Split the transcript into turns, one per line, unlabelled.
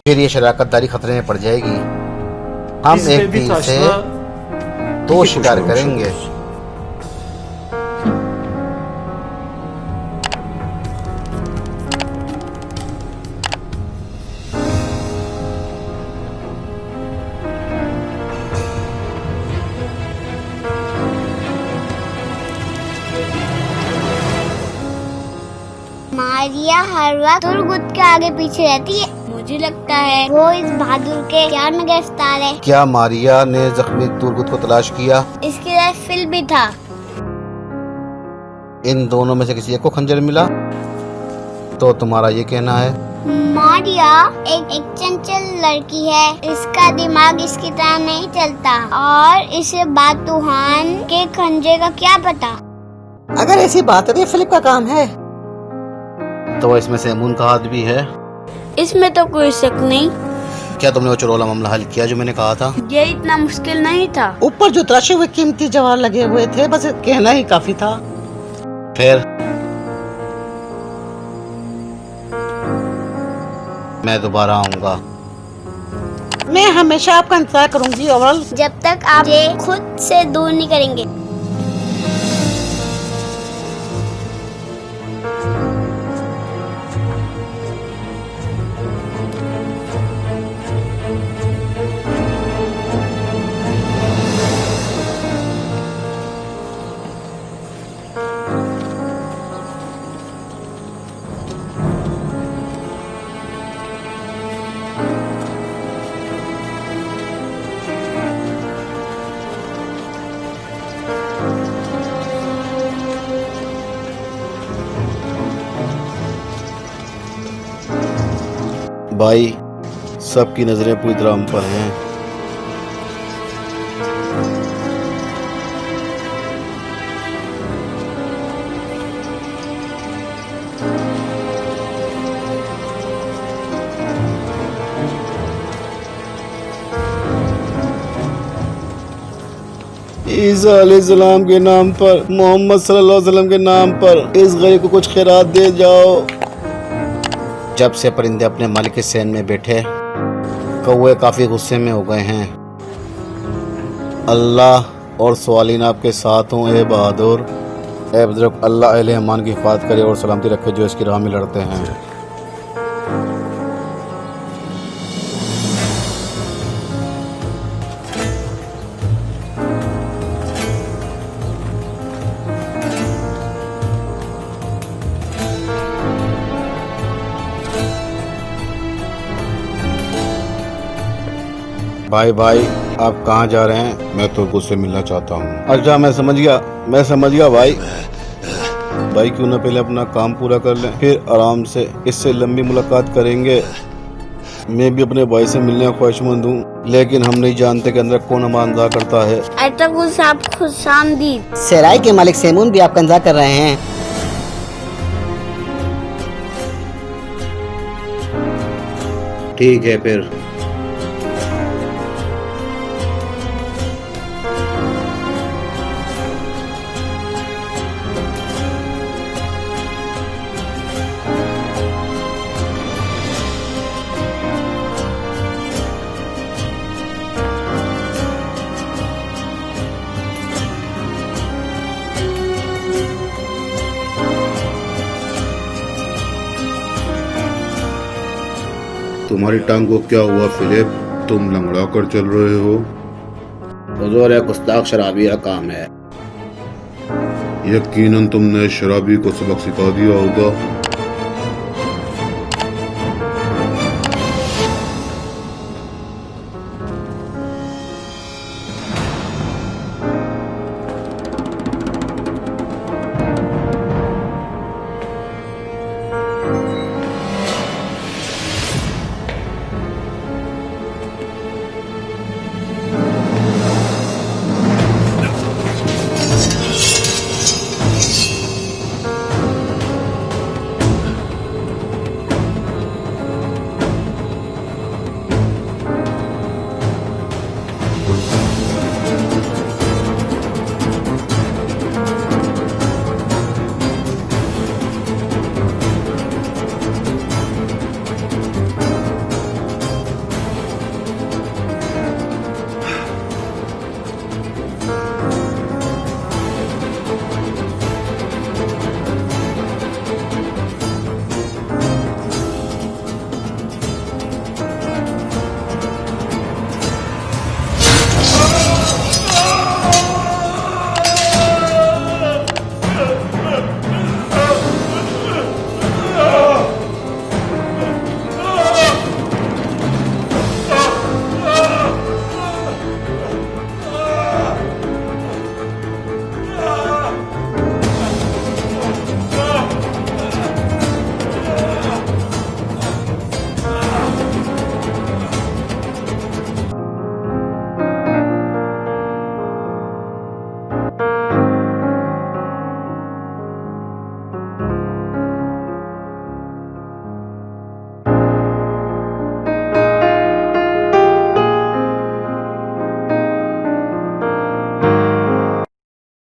फिर ये शराकतदारी खतरे में पड़ जाएगी। हम एक तीर से दो शिकार करेंगे।
मारिया हर वक्त तुरगुत के आगे पीछे रहती है। मुझे लगता है वो इस बहादुर के प्यार में गिरफ्तार है।
क्या मारिया ने जख्मी तुरगुत को तलाश किया?
इसके साथ फिल भी था।
इन दोनों में से किसी एक को खंजर मिला तो तुम्हारा ये कहना है?
मारिया एक चंचल लड़की है। इसका दिमाग इसकी तरह नहीं चलता और इसे बातूहान के खंजर का क्या पता।
अगर ऐसी बात है तो फिलिप का काम है।
तो इसमें सेमून का हाथ भी है?
इसमें तो कोई शक नहीं।
क्या तुमने वो चुरोला मामला हल किया जो मैंने कहा था?
ये इतना मुश्किल नहीं था।
ऊपर जो तराशे हुए कीमती जवाहर लगे हुए थे, बस कहना ही काफी था।
फिर मैं दोबारा आऊंगा।
मैं हमेशा आपका इंतजार करूंगी ओवरऑल,
जब तक आप ये खुद से दूर नहीं करेंगे।
भाई, सबकी नजरें पूरी तरह हम पर हैं। ईसा अलैहिस्सलाम के नाम पर, मोहम्मद सल्लल्लाहु अलैहि वसल्लम के नाम पर इस गरीब को कुछ खैरात दे जाओ। जब से परिंदे अपने मालिक के सहन में बैठे, कौवे काफी गुस्से में हो गए हैं। अल्लाह और सवालीन आपके साथ हों ए बहादुर। ए बुजुर्ग, अल्लाह अहले ईमान की हिफाजत करे और सलामती रखे जो इसकी राह में लड़ते हैं। भाई भाई, आप कहाँ जा रहे हैं? मैं तो उससे मिलना चाहता हूँ। अच्छा, मैं समझ गया भाई। भाई क्यों ना पहले अपना काम पूरा कर लें, फिर आराम से इससे लंबी मुलाकात करेंगे। मैं भी अपने भाई से मिलने का ख्वाहिशमंद हूँ, लेकिन हम नहीं जानते कि अंदर कौन हमारा इंतजार करता है।
खुशामदीद।
सराय के मालिक सेमून भी आपका इंतजार कर रहे हैं।
ठीक है फिर।
तुम्हारी टांग को क्या हुआ फिलिप? तुम लंगड़ा कर चल रहे हो।
हुजूर, गुस्ताख शराबी का काम है।
यकीनन तुमने शराबी को सबक सिखा दिया होगा।